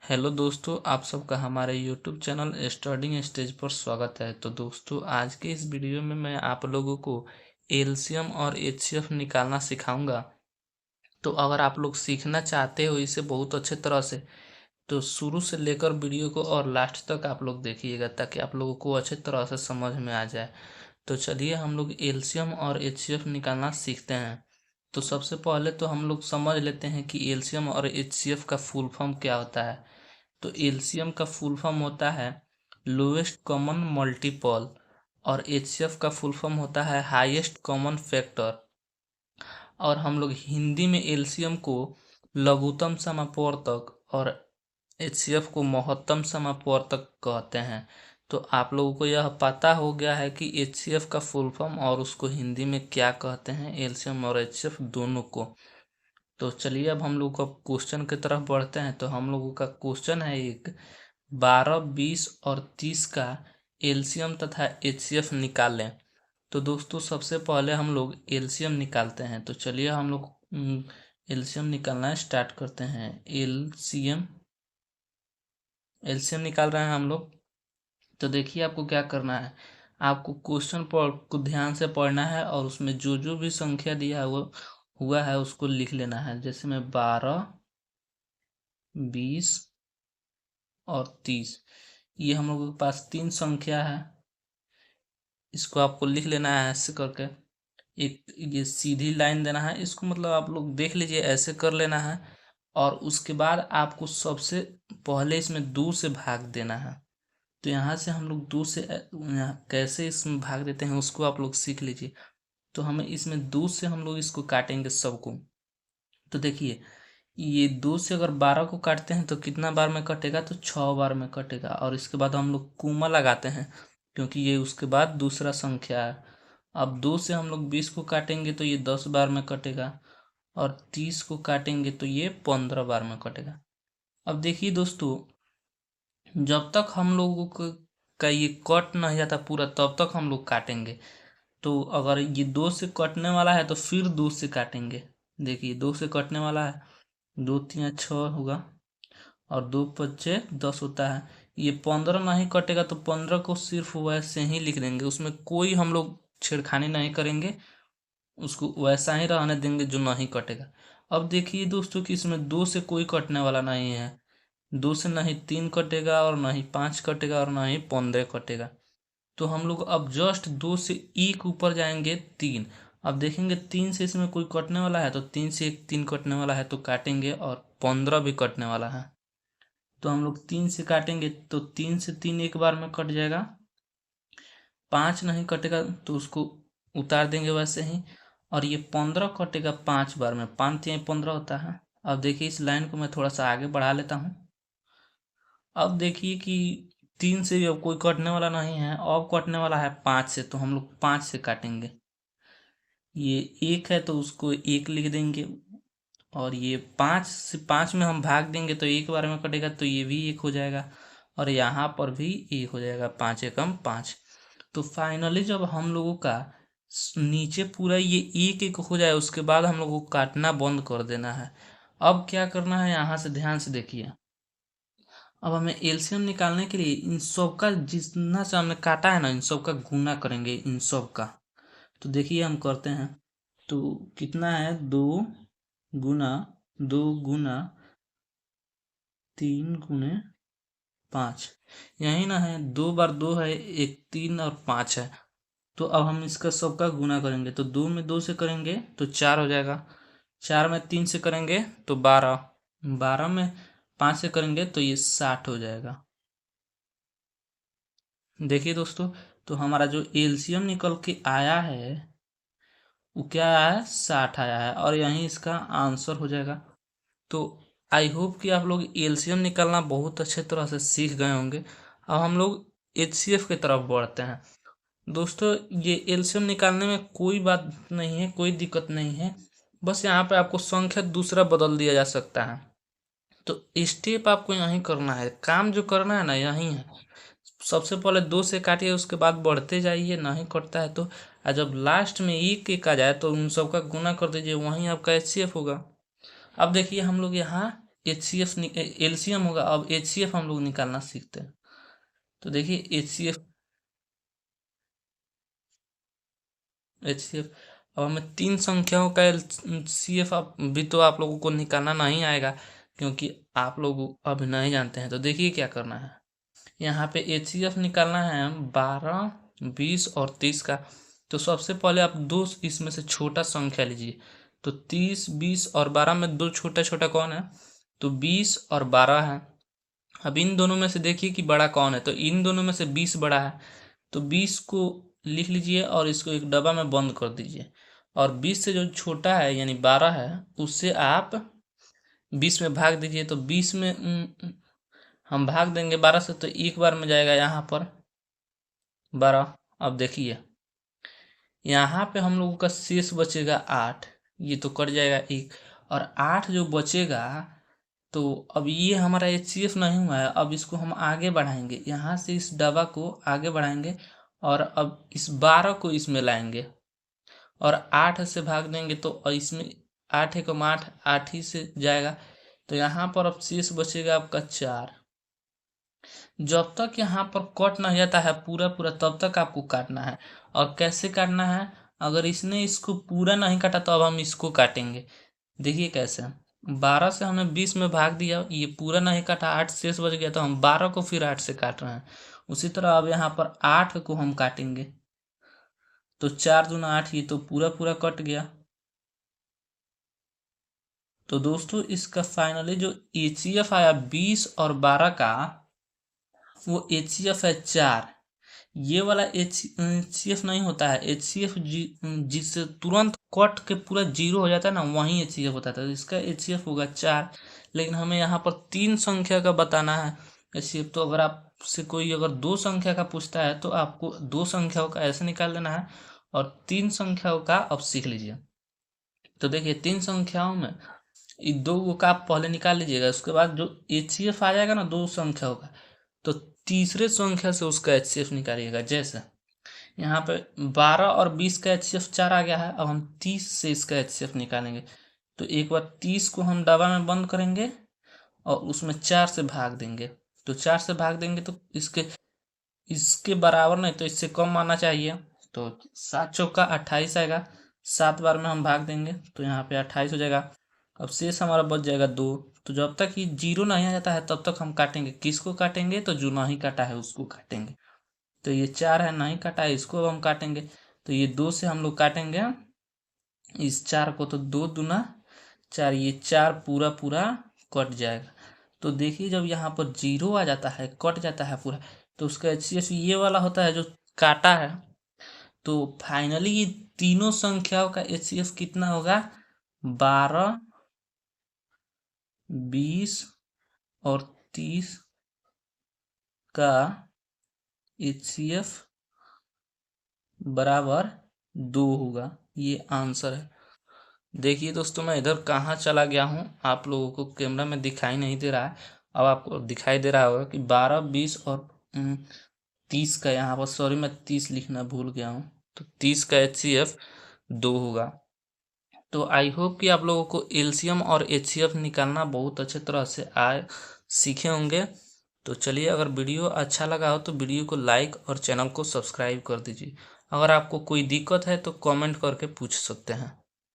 Hello दोस्तों, आप सबका हमारे यूट्यूब चैनल स्टडिंग स्टेज पर स्वागत है। तो दोस्तों, आज के इस वीडियो में मैं आप लोगों को एलसीएम और एचसीएफ निकालना सिखाऊंगा। तो अगर आप लोग सीखना चाहते हो इसे बहुत अच्छे तरह से, तो शुरू से लेकर वीडियो को और लास्ट तक आप लोग देखिएगा ताकि आप लोगों को अच्छे तरह से समझ में आ जाए। तो चलिए हम लोग एलसीएम और एचसीएफ निकालना सीखते हैं। तो सबसे पहले तो हम लोग समझ लेते हैं कि एलसीएम और एचसीएफ का फुल फॉर्म क्या होता है। तो एलसीएम का फुल फॉर्म होता है लोएस्ट कॉमन मल्टीपल और एचसीएफ का फुल फॉर्म होता है हाईएस्ट कॉमन फैक्टर। और हम लोग हिंदी में एलसीएम को लघुत्तम समापवर्तक और एचसीएफ को महत्तम समापवर्तक कहते हैं। तो आप लोगों को यह पता हो गया है कि एचसीएफ का फुल फॉर्म और उसको हिंदी में क्या कहते हैं, एलसीएम और एचसीएफ दोनों को। तो चलिए अब हम लोग का क्वेश्चन की तरफ बढ़ते हैं। तो हम लोगों का क्वेश्चन है एक 12, 20 और 30 का एलसीएम तथा एचसीएफ निकालें। तो दोस्तों सबसे पहले हम लोग एलसीएम निकालते हैं। तो चलिए हम लोग एलसीएम निकालना स्टार्ट करते हैं। एलसीएम एलसीएम निकाल रहे हैं हम लोग। तो देखिए आपको क्या करना है, आपको क्वेश्चन पर को ध्यान से पढ़ना है और उसमें जो जो भी संख्या दिया हुआ है उसको लिख लेना है। जैसे में 12, 20 और 30, ये हम लोगों के पास तीन संख्या है। इसको आपको लिख लेना है ऐसे करके। एक ये सीधी लाइन देना है, इसको मतलब आप लोग देख लीजिए ऐसे कर लेना है। और उसके बाद आपको सबसे पहले इसमें 2 से भाग देना है। तो यहाँ से हम लोग 2 से यहाँ कैसे इसमें भाग देते हैं उसको आप लोग सीख लीजिए। तो हमें इसमें 2 से हम लोग इसको काटेंगे सबको। तो देखिए ये 2 से अगर 12 को काटते हैं तो कितना बार में कटेगा, तो 6 बार में कटेगा। और इसके बाद हम लोग कोमा लगाते हैं क्योंकि ये उसके बाद दूसरा संख्या है। अब 2 से हम लोग 20 को काटेंगे तो ये 10 बार में कटेगा। और 30 को काटेंगे तो ये 15 बार में कटेगा। अब देखिए दोस्तों, जब तक हम लोगों का ये कट नहीं जाता पूरा तब तक हम लोग काटेंगे। तो अगर ये 2 से कटने वाला है तो फिर 2 से काटेंगे। देखिए 2 से कटने वाला है, 2 3 6 होगा और 2 पच्चे 10 होता है। ये 15 नहीं कटेगा तो 15 को सिर्फ वैसे ही लिख देंगे, उसमें कोई हम लोग छेड़खानी नहीं करेंगे, उसको वैसा ही रहने देंगे जो नहीं कटेगा। अब देखिए दोस्तों कि इसमें 2 से कोई कटने वाला नहीं है। 2 से नहीं 3 कटेगा और नहीं 5 कटेगा और नहीं 15 कटेगा। तो हम लोग अब जस्ट 2 से एक ऊपर जाएंगे 3। अब देखेंगे 3 से इसमें कोई कटने वाला है तो 3 से एक 3 कटने वाला है तो काटेंगे, और 15 भी कटने वाला है तो हम लोग 3 से काटेंगे। तो 3 से 3 एक बार में कट जाएगा। 5 नहीं कटेगा तो उसको उतार देंगे वैसे ही। और ये 15 कटेगा 5 बार में, 5 3 15 होता है। अब देखिए इस लाइन को मैं थोड़ा सा आगे बढ़ा लेता हूँ। अब देखिए कि 3 से भी अब कोई कटने वाला नहीं है, अब कटने वाला है 5 से, तो हम लोग 5 से काटेंगे। ये 1 है तो उसको 1 लिख देंगे। और ये 5 से 5 में हम भाग देंगे तो एक बार में कटेगा तो ये भी 1 हो जाएगा। और यहाँ पर भी 1 हो जाएगा, 5 एकम 5। तो फाइनली जब हम लोगों का नीचे पूरा ये 1 1 हो जाए उसके बाद हम लोगों को काटना बंद कर देना है। अब क्या करना है, यहाँ से ध्यान से देखिए। अब हमें एलसीएम निकालने के लिए इन सब का जितना से हमने काटा है ना, इन सब का गुना करेंगे इन सब का। तो देखिए हम करते हैं। तो कितना है, 2 गुना 3 गुने 5, यही ना है। 2 बार 2 है, एक 3 और 5 है। तो अब हम इसका सबका गुना करेंगे। तो 2 में 2 से करेंगे तो 4 हो जाएगा। 4 में 3 से करेंगे तो 12। 12 में 5 से करेंगे तो ये 60 हो जाएगा। देखिए दोस्तों, तो हमारा जो एलसीएम निकल के आया है वो क्या आया है, 60 आया है, और यही इसका आंसर हो जाएगा। तो आई होप कि आप लोग एलसीएम निकालना बहुत अच्छे तरह से सीख गए होंगे। अब हम लोग एचसीएफ की तरफ बढ़ते हैं। दोस्तों ये एलसीएम निकालने में कोई बात नहीं है, कोई दिक्कत नहीं है। बस यहाँ पे आपको संख्या दूसरा बदल दिया जा सकता है। तो स्टेप आपको यहीं करना है, काम जो करना है ना यहीं है। सबसे पहले 2 से काटिए, उसके बाद बढ़ते जाइए, नहीं कटता है तो। जब लास्ट में 1 1 आ जाए तो उन सबका गुना कर दीजिए, वहीं आपका एचसीएफ होगा। अब देखिए हम लोग यहाँ HCF एलसीएम होगा। अब HCF हम लोग निकालना सीखते हैं। तो देखिए HCF अब हमें तीन संख्याओं का LCF भी तो आप लोगों को निकालना नहीं आएगा, क्योंकि आप लोग अभी नहीं जानते हैं। तो देखिए क्या करना है, यहाँ पे HCF निकालना है 12, 20 और 30 का। तो सबसे पहले आप दो इसमें से छोटा संख्या लीजिए। तो 30, 20 और 12 में दो छोटा छोटा कौन है? तो 20 और 12 है। अब इन दोनों में से देखिए कि बड़ा कौन है। तो इन दोनों में से 20 बड़ा है। तो 20 को लिख लीजिए और इसको एक डब्बा में बंद कर दीजिए। और 20 से जो छोटा है यानी 12 है, उससे आप 20 में भाग दीजिए। तो 20 में हम भाग देंगे 12 से, तो एक बार में जाएगा यहाँ पर 12। अब देखिए यहाँ पे हम लोगों का शेष बचेगा 8। ये तो कट जाएगा एक, और 8 जो बचेगा, तो अब ये हमारा HCF नहीं हुआ है। अब इसको हम आगे बढ़ाएंगे, यहाँ से इस डब्बा को आगे बढ़ाएंगे और अब इस 12 को इसमें लाएंगे और 8 से भाग देंगे। तो इसमें 8 एकम 8, 8 ही से जाएगा। तो यहाँ पर अब शेष बचेगा आपका 4। जब तक यहाँ पर कट नहीं जाता है पूरा पूरा, तब तक आपको काटना है। और कैसे काटना है, अगर इसने इसको पूरा नहीं काटा तो अब हम इसको काटेंगे। देखिए कैसे, 12 से हमने 20 में भाग दिया, ये पूरा नहीं काटा, 8 शेष बच गया, तो हम 12 को फिर 8 से काट रहे हैं। उसी तरह अब यहाँ पर 8 को हम काटेंगे। तो 4 दूना 8, ये तो पूरा पूरा कट गया। तो दोस्तों इसका फाइनली जो HCF आया 20 और 12 का, वो HCF है 4। ये वाला HCF नहीं होता है। HCF जिससे तुरंत कट के पूरा जीरो हो जाता है ना, वही HCF होता है। तो इसका HCF होगा 4। लेकिन हमें यहाँ पर तीन संख्या का बताना है HCF। तो अगर आपसे कोई अगर दो संख्या का पूछता है, तो आपको दो संख्याओं का ऐसे निकाल लेना है, और तीन संख्याओं का अब सीख लीजिए। तो देखिए तीन संख्याओं में दो का आप पहले निकाल लीजिएगा। उसके बाद जो HCF आ जाएगा ना दो संख्याओं का, तो तीसरे संख्या से उसका HCF निकालिएगा। जैसे यहाँ पे 12 और 20 का HCF 4 आ गया है। अब हम 30 से इसका HCF निकालेंगे। तो एक बार 30 को हम डब्बा में बंद करेंगे और उसमें 4 से भाग देंगे। तो 4 से भाग देंगे तो इसके बराबर नहीं, तो इससे कम आना चाहिए। तो 7 चौका 28 आएगा। 7 बार में हम भाग देंगे तो यहाँ पे 28 हो जाएगा। अब शेष हमारा बच जाएगा 2। तो जब तक ये जीरो नहीं आ जाता है तब तक हम काटेंगे। किसको काटेंगे? तो जो नहीं काटा है उसको काटेंगे। तो ये 4 है, नहीं काटा है, इसको अब हम काटेंगे। तो ये 2 से हम लोग काटेंगे इस 4 को। तो 2 दूना 4, ये 4 पूरा पूरा कट जाएगा। तो देखिए जब यहाँ पर जीरो आ जाता है, कट जाता है पूरा, तो उसका HCF ये वाला होता है जो काटा है। तो फाइनली ये तीनों संख्याओं का HCF कितना होगा? 12, 20 और 30 का HCF बराबर 2 होगा। ये आंसर है। देखिए दोस्तों मैं इधर कहाँ चला गया हूँ, आप लोगों को कैमरा में दिखाई नहीं दे रहा है। अब आपको दिखाई दे रहा होगा कि 12, 20 और 30 का, यहाँ पर सॉरी मैं 30 लिखना भूल गया हूँ। तो 30 का HCF 2 होगा। तो आई होप कि आप लोगों को LCM और HCF निकालना बहुत अच्छे तरह से सीखे होंगे। तो चलिए, अगर वीडियो अच्छा लगा हो तो वीडियो को लाइक और चैनल को सब्सक्राइब कर दीजिए। अगर आपको कोई दिक्कत है तो कमेंट करके पूछ सकते हैं।